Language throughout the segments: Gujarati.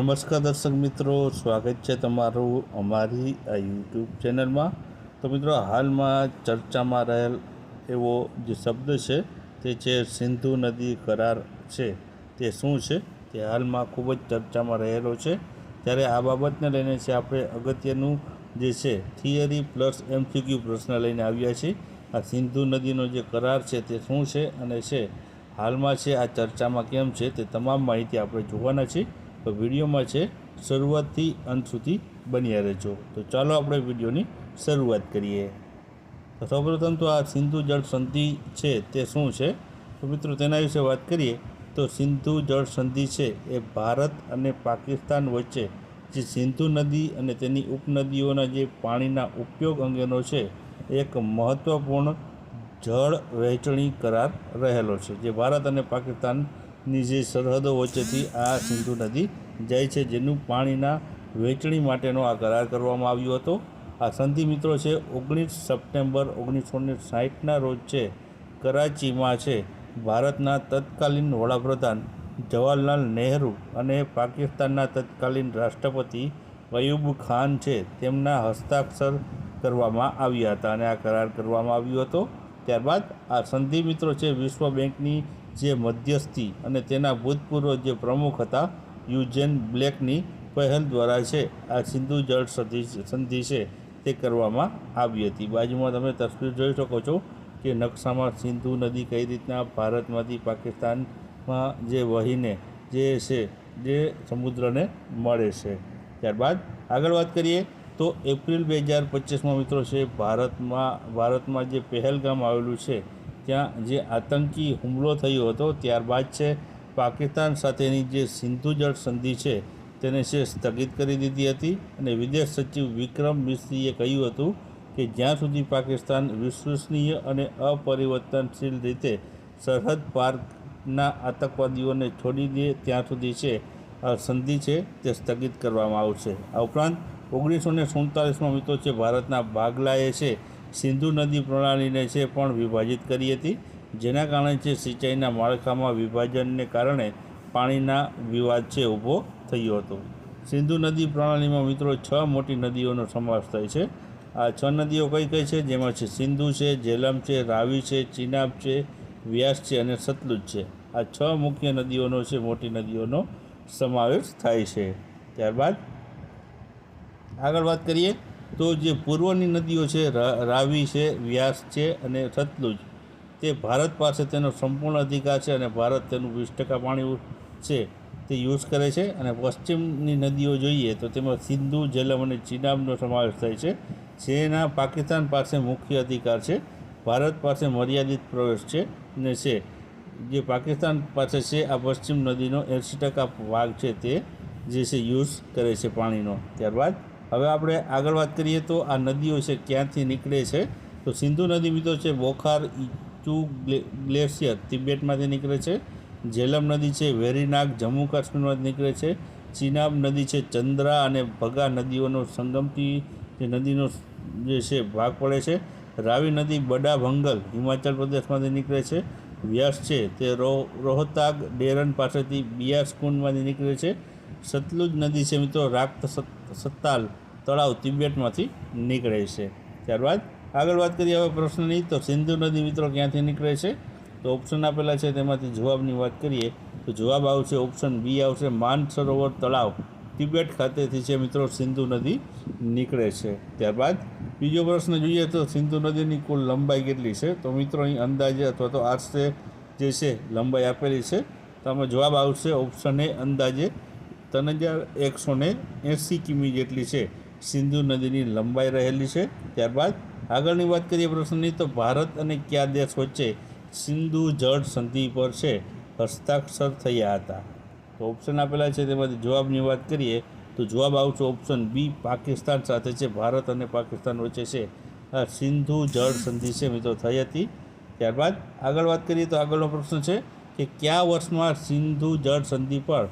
નમસ્કાર દર્શક મિત્રો, સ્વાગત છે તમારું અમારી આ યુટ્યુબ ચેનલમાં। તો મિત્રો, હાલમાં ચર્ચામાં રહેલ એવો જે શબ્દ છે તે છે સિંધુ નદી કરાર છે। તે શું છે તે હાલમાં ખૂબ જ ચર્ચામાં રહેલો છે। ત્યારે આ બાબતને લઈને છે આપણે અગત્યનું જે છે થિયરી પ્લસ MCQ પ્રશ્ન લઈને આવ્યા છીએ। આ સિંધુ નદીનો જે કરાર છે તે શું છે અને છે હાલમાં છે આ ચર્ચામાં કેમ છે તે તમામ માહિતી આપણે જોવાના છીએ। તો વિડીયોમાં છે શરૂઆતથી અંત સુધી બન્યા રહેજો। તો ચાલો આપણે વિડીયોની શરૂઆત કરીએ। તો સૌપ્રથમ તો આ સિંધુ જળ સંધિ છે તે શું છે? તો મિત્રો તેના વિશે વાત કરીએ તો સિંધુ જળ સંધિ છે એ ભારત અને પાકિસ્તાન વચ્ચે જે સિંધુ નદી અને તેની ઉપનદીઓના જે પાણીના ઉપયોગ અંગેનો છે એક મહત્ત્વપૂર્ણ જળ વહેંચણી કરાર રહેલો છે, જે ભારત અને પાકિસ્તાનની જે સરહદો વચ્ચેથી આ સિંધુ નદી જાય છે, જેનું પાણીના વહેંચણી માટેનો આ કરાર કરવામાં આવ્યો હતો। આ સંધિ મિત્રો છે 19 સપ્ટેમ્બર 1960ના રોજ છે કરાચીમાં છે ભારતના તત્કાલીન વડાપ્રધાન જવાહરલાલ નહેરુ અને પાકિસ્તાનના તત્કાલીન રાષ્ટ્રપતિ અયુબ ખાન છે તેમના હસ્તાક્ષર કરવામાં આવ્યા હતા અને આ કરાર કરવામાં આવ્યો હતો। ત્યારબાદ આ સંધિ મિત્રો છે વિશ્વ બેંકની જે મધ્યસ્થી અને તેના ભૂતપૂર્વ જે પ્રમુખ હતા યુજેન બ્લેકની પહેલ દ્વારા છે આ સિંધુ જળ સંધિ છે તે કરવામાં આવી હતી। બાજુમાં તમે તસવીર જોઈ શકો છો કે નકશામાં સિંધુ નદી કઈ રીતના ભારતમાંથી પાકિસ્તાનમાં જે વહીને જે છે જે સમુદ્રને મળે છે। ત્યારબાદ આગળ વાત કરીએ તો એપ્રિલ 2025માં મિત્રો છે ભારતમાં જે પહેલગામ આવેલું છે ત્યાં જે આતંકી હુમલો થયો હતો, ત્યારબાદ છે પાકિસ્તાન સાથેની જે સિંધુ જળ સંધિ છે તેને છે સ્થગિત કરી દીધી હતી અને વિદેશ સચિવ વિક્રમ મિસ્રીએ કહ્યું હતું કે જ્યાં સુધી પાકિસ્તાન વિશ્વસનીય અને અપરિવર્તનશીલ રીતે સરહદ પારના આતંકવાદીઓને છોડી દે ત્યાં સુધી છે આ સંધિ છે તે સ્થગિત કરવામાં આવશે। આ ઉપરાંત 1947માં મિત્રો છે ભારતના ભાગલાએ છે સિંધુ નદી પ્રણાલીને છે પણ વિભાજિત કરી હતી, જેના કારણે છે સિંચાઈના માળખામાં વિભાજનને કારણે પાણીના વિવાદ છે ઊભો થયો હતો। સિંધુ નદી પ્રણાલીમાં મિત્રો 6 મોટી નદીઓનો સમાવેશ થાય છે। આ 6 નદીઓ કઈ કઈ છે? જેમાં છે સિંધુ છે, ઝેલમ છે, રાવી છે, ચિનાબ છે, વ્યાસ છે અને સતલુજ છે। આ 6 મુખ્ય નદીઓનો છે મોટી નદીઓનો સમાવેશ થાય છે। ત્યારબાદ આગળ વાત કરીએ તો જે પૂર્વની નદીઓ છે રાવી છે, વ્યાસ છે અને સતલુજ, તે ભારત પાસે તેનો સંપૂર્ણ અધિકાર છે અને ભારત તેનું 20% પાણી છે તે યુઝ કરે છે। અને પશ્ચિમની નદીઓ જોઈએ તો તેમાં સિંધુ, ઝેલમ અને ચિનાબનો સમાવેશ થાય છે, જેના પાકિસ્તાન પાસે મુખ્ય અધિકાર છે, ભારત પાસે મર્યાદિત પ્રવેશ છે અને છે જે પાકિસ્તાન પાસે છે આ પશ્ચિમ નદીનો 80% ભાગ છે તે જે છે યુઝ કરે છે પાણીનો। ત્યારબાદ હવે આપણે આગળ વાત કરીએ તો આ નદીઓ છે ક્યાંથી નીકળે છે? તો સિંધુ નદી મિત્રો છે બોખાર ઇચુ ગ્લેશિયર તિબેટમાંથી નીકળે છે, ઝેલમ નદી છે વેરીનાગ જમ્મુ કાશ્મીરમાંથી નીકળે છે, ચિનાબ નદી છે ચંદ્રા અને ભગા નદીઓનો સંગમથી જે નદીનો જે છે ભાગ પડે છે, રાવી નદી બડા ભંગલ હિમાચલ પ્રદેશમાંથી નીકળે છે, વ્યાસ છે તે રોહતાગ ડેરન પાસેથી બિયાસ કુંડમાંથી નીકળે છે, સતલુજ નદી છે મિત્રો રાક્ત સત્તાલ તળાવ તિબેટમાંથી નીકળે છે। ત્યારબાદ આગળ વાત કરીએ હવે પ્રશ્નની, તો સિંધુ નદી મિત્રો ક્યાંથી નીકળે છે? તો ઓપ્શન આપેલા છે તેમાંથી જવાબની વાત કરીએ તો જવાબ આવશે ઓપ્શન બી આવશે માનસરોવર તળાવ તિબેટ ખાતેથી છે મિત્રો સિંધુ નદી નીકળે છે। ત્યારબાદ બીજો પ્રશ્ન જોઈએ તો સિંધુ નદીની કુલ લંબાઈ કેટલી છે? તો મિત્રો અહીં અંદાજે અથવા તો આશરે જે છે લંબાઈ આપેલી છે, તો આમાં જવાબ આવશે ઓપ્શન એ અંદાજે 3180 કિમી જેટલી છે સિંધુ નદીની લંબાઈ રહેલી છે। ત્યારબાદ આગળની વાત કરીએ પ્રશ્નની, તો ભારત અને કયા દેશ વચ્ચે સિંધુ જળ સંધિ પર છે હસ્તાક્ષર થયા હતા? તો ઓપ્શન આપેલા છે તેમાંથી જવાબની વાત કરીએ તો જવાબ આવશે ઓપ્શન બી પાકિસ્તાન સાથે છે ભારત અને પાકિસ્તાન વચ્ચે છે આ સિંધુ જળ સંધિ છે મિત્રો થઈ હતી। ત્યારબાદ આગળ વાત કરીએ તો આગળનો પ્રશ્ન છે કે કયા વર્ષમાં સિંધુ જળ સંધિ પર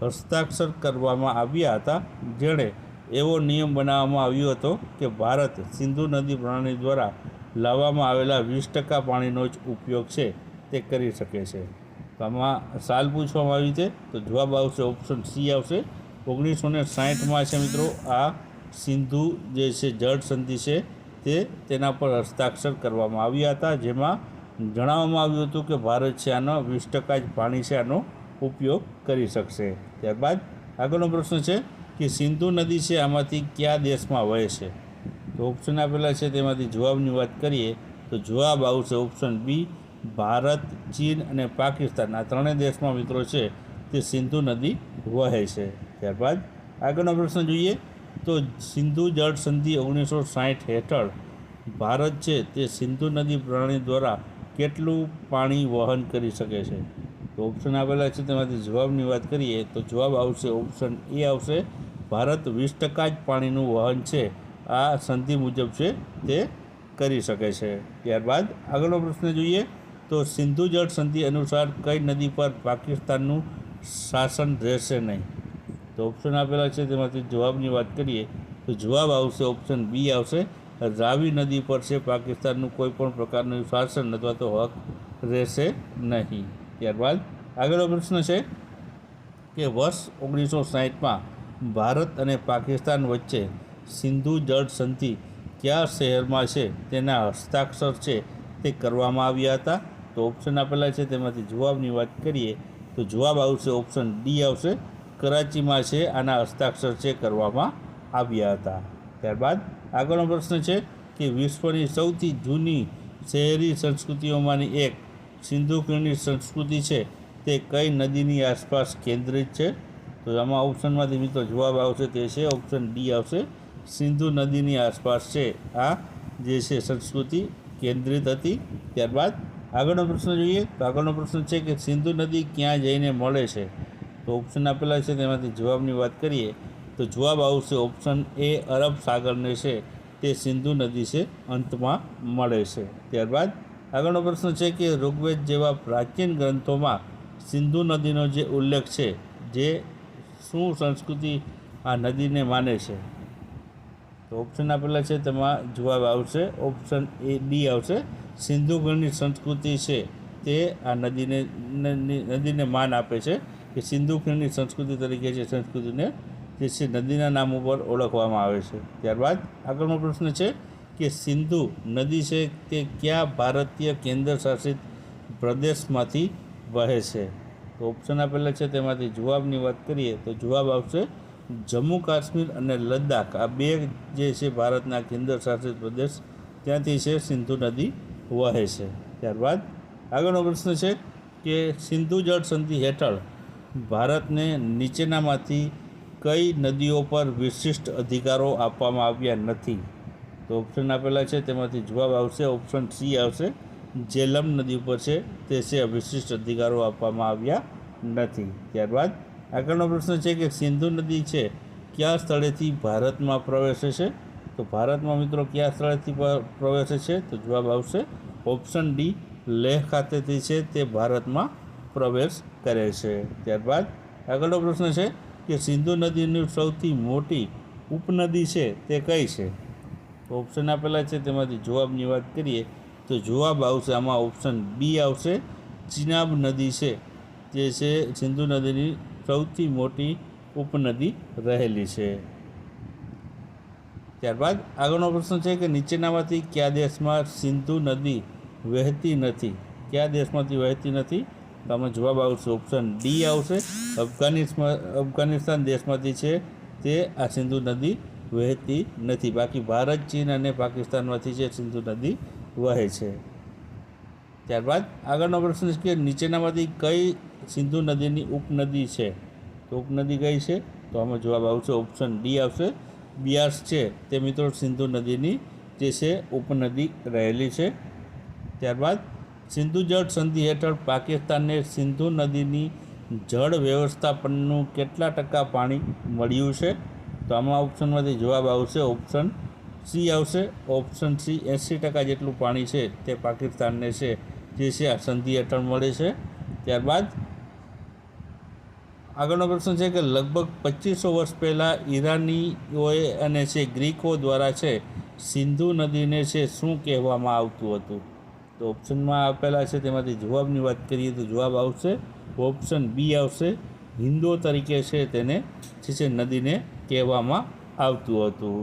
હસ્તાક્ષર કરવામાં આવ્યા હતા, જેણે એવો નિયમ બનાવવામાં આવ્યો હતો કે ભારત સિંધુ નદી પ્રણાલી દ્વારા લાવવામાં આવેલા 20% પાણીનો જ ઉપયોગ છે તે કરી શકે છે। તો આમાં સાલ પૂછવામાં આવી છે તો જવાબ આવશે ઓપ્શન સી આવશે 1960માં છે મિત્રો આ સિંધુ જે છે જળ સંધિ છે તેના પર હસ્તાક્ષર કરવામાં આવ્યા હતા, જેમાં જણાવવામાં આવ્યું હતું કે ભારત છે આનો 20% જ પાણી છે આનો ઉપયોગ કરી શકશે. ત્યારબાદ આગળનો પ્રશ્ન છે કે સિંધુ નદી છે આમાંથી કયા દેશમાં વહે છે? તો ઓપ્શન આપેલા છે તેમાંથી જવાબની વાત કરીએ તો જવાબ આવશે ઓપ્શન બી, ભારત, ચીન અને પાકિસ્તાન. આ ત્રણેય દેશમાં મિત્રો છે તે સિંધુ નદી વહે છે. ત્યારબાદ આગળનો પ્રશ્ન જોઈએ તો સિંધુ જળ સંધિ 1960 હેઠળ ભારત છે તે સિંધુ નદી પ્રણાલી દ્વારા કેટલું પાણી વહન કરી શકે છે? તો ઓપ્શન આપેલા છે તેમાંથી જવાબની વાત કરીએ તો જવાબ આવશે ઓપ્શન એ આવશે, ભારત 20% જ પાણીનું વહન છે આ સંધિ મુજબ છે તે કરી શકે છે. ત્યારબાદ આગળનો પ્રશ્ન જોઈએ તો સિંધુ જળ સંધિ અનુસાર કઈ નદી પર પાકિસ્તાનનું શાસન રહેશે નહીં? તો ઓપ્શન આપેલા છે તેમાંથી જવાબની વાત કરીએ તો જવાબ આવશે ઓપ્શન બી આવશે, રાવી નદી પર છે પાકિસ્તાનનું કોઈ પણ પ્રકારનું શાસન અથવા તો હક રહેશે નહીં. ત્યારબાદ આગળનો પ્રશ્ન છે કે વર્ષ 1960માં ભારત અને પાકિસ્તાન વચ્ચે સિંધુ જળ સંધિ કયા શહેરમાં છે તેના હસ્તાક્ષર છે તે કરવામાં આવ્યા હતા? તો ઓપ્શન આપેલા છે તેમાંથી જવાબની વાત કરીએ તો જવાબ આવશે ઓપ્શન ડી આવશે, કરાચીમાં છે આના હસ્તાક્ષર છે કરવામાં આવ્યા હતા. ત્યારબાદ આગળનો પ્રશ્ન છે કે વિશ્વની સૌથી જૂની શહેરી સંસ્કૃતિઓમાંની એક સિંધુ ખીણની સંસ્કૃતિ છે તે કઈ નદીની આસપાસ કેન્દ્રિત છે? તો આમાં ઓપ્શનમાંથી મિત્રો જવાબ આવશે તે છે ઓપ્શન ડી આવશે, સિંધુ નદીની આસપાસ છે આ જે છે સંસ્કૃતિ કેન્દ્રિત હતી. ત્યારબાદ આગળનો પ્રશ્ન જોઈએ તો આગળનો પ્રશ્ન છે કે સિંધુ નદી ક્યાં જઈને મળે છે? તો ઓપ્શન આપેલા છે તેમાંથી જવાબની વાત કરીએ તો જવાબ આવશે ઓપ્શન એ, અરબ સાગરને છે તે સિંધુ નદી છે અંતમાં મળે છે. ત્યારબાદ આગળનો પ્રશ્ન છે કે ઋગ્વેદ જેવા પ્રાચીન ગ્રંથોમાં સિંધુ નદીનો જે ઉલ્લેખ છે જે શું સંસ્કૃતિ આ નદીને માને છે? તો ઓપ્શન આપેલા છે તેમાં જવાબ આવશે ઓપ્શન એ ડી આવશે, સિંધુ ખીણની સંસ્કૃતિ છે તે આ નદીને માન આપે છે કે સિંધુ ખીણની સંસ્કૃતિ તરીકે જે સંસ્કૃતિને જે છે નદીના નામ ઉપર ઓળખવામાં આવે છે. ત્યારબાદ આગળનો પ્રશ્ન છે કે સિંધુ નદી છે તે કયા ભારતીય કેન્દ્ર શાસિત પ્રદેશમાંથી વહે છે? તો ઓપ્શન આપેલા છે તેમાંથી જવાબની વાત કરીએ તો જવાબ આવશે જમ્મુ કાશ્મીર અને લદ્દાખ, આ બે જે છે ભારતના કેન્દ્ર શાસિત પ્રદેશ ત્યાંથી છે સિંધુ નદી વહે છે. ત્યારબાદ આગળનો પ્રશ્ન છે કે સિંધુ જળ સંધિ હેઠળ ભારતને નીચેનામાંથી કઈ નદીઓ પર વિશિષ્ટ અધિકારો આપવામાં આવ્યા નથી? તો ઓપ્શન આપેલા છે તેમાંથી જવાબ આવશે ઓપ્શન સી આવશે, જેલમ નદી ઉપર છે તે છે વિશિષ્ટ અધિકારો આપવામાં આવ્યા નથી. ત્યારબાદ આગળનો પ્રશ્ન છે કે સિંધુ નદી છે કયા સ્થળેથી ભારતમાં પ્રવેશે છે? તો ભારતમાં મિત્રો કયા સ્થળેથી પ્રવેશે છે? તો જવાબ આવશે ઓપ્શન ડી, લેહ ખાતેથી છે તે ભારતમાં પ્રવેશ કરે છે. ત્યારબાદ આગળનો પ્રશ્ન છે કે સિંધુ નદીની સૌથી મોટી ઉપનદી છે તે કઈ છે? તો ઓપ્શન આપેલા છે તેમાંથી જવાબની વાત કરીએ તો જવાબ આવશે આમાં ઓપ્શન બી આવશે, ચિનાબ નદી છે જે છે સિંધુ નદીની સૌથી મોટી ઉપનદી રહેલી છે. ત્યારબાદ આગળનો પ્રશ્ન છે કે નીચેનામાંથી કયા દેશમાં સિંધુ નદી વહેતી નથી? કયા દેશમાંથી વહેતી નથી? તો આમાં જવાબ આવશે ઓપ્શન ડી આવશે, અફઘાનિસ્તાન દેશમાંથી છે તે આ સિંધુ નદી વહેતી નથી. બાકી ભારત, ચીન અને પાકિસ્તાનમાંથી છે સિંધુ નદી વહે છે. ત્યારબાદ આગળનો પ્રશ્ન છે કે નીચેનામાંથી કઈ સિંધુ નદીની ઉપનદી છે? તો ઉપનદી કઈ છે? તો આમાં જવાબ આવશે ઓપ્શન ડી આવશે, બિયાસ છે તે મિત્રો સિંધુ નદીની જે છે ઉપનદી રહેલી છે. ત્યારબાદ સિંધુ જળ સંધિ હેઠળ પાકિસ્તાનને સિંધુ નદીની જળ વ્યવસ્થાપનનું કેટલા ટકા પાણી મળ્યું છે? તો આમાં ઓપ્શનમાંથી જવાબ આવશે ઓપ્શન સી આવશે, ઓપ્શન સી 80% જેટલું પાણી છે તે પાકિસ્તાનને છે જે છે આ સંધિ હેઠળ મળે છે. ત્યારબાદ આગળનો પ્રશ્ન છે કે લગભગ 2500 વર્ષ પહેલાં ઈરાનીઓએ અને છે ગ્રીકો દ્વારા છે સિંધુ નદીને છે શું કહેવામાં આવતું હતું? તો ઓપ્શનમાં આપેલા છે તેમાંથી જવાબની વાત કરીએ તો જવાબ આવશે ઓપ્શન બી આવશે, હિન્દો તરીકે છે તેને જે છે નદીને કહેવામાં આવતું હતું.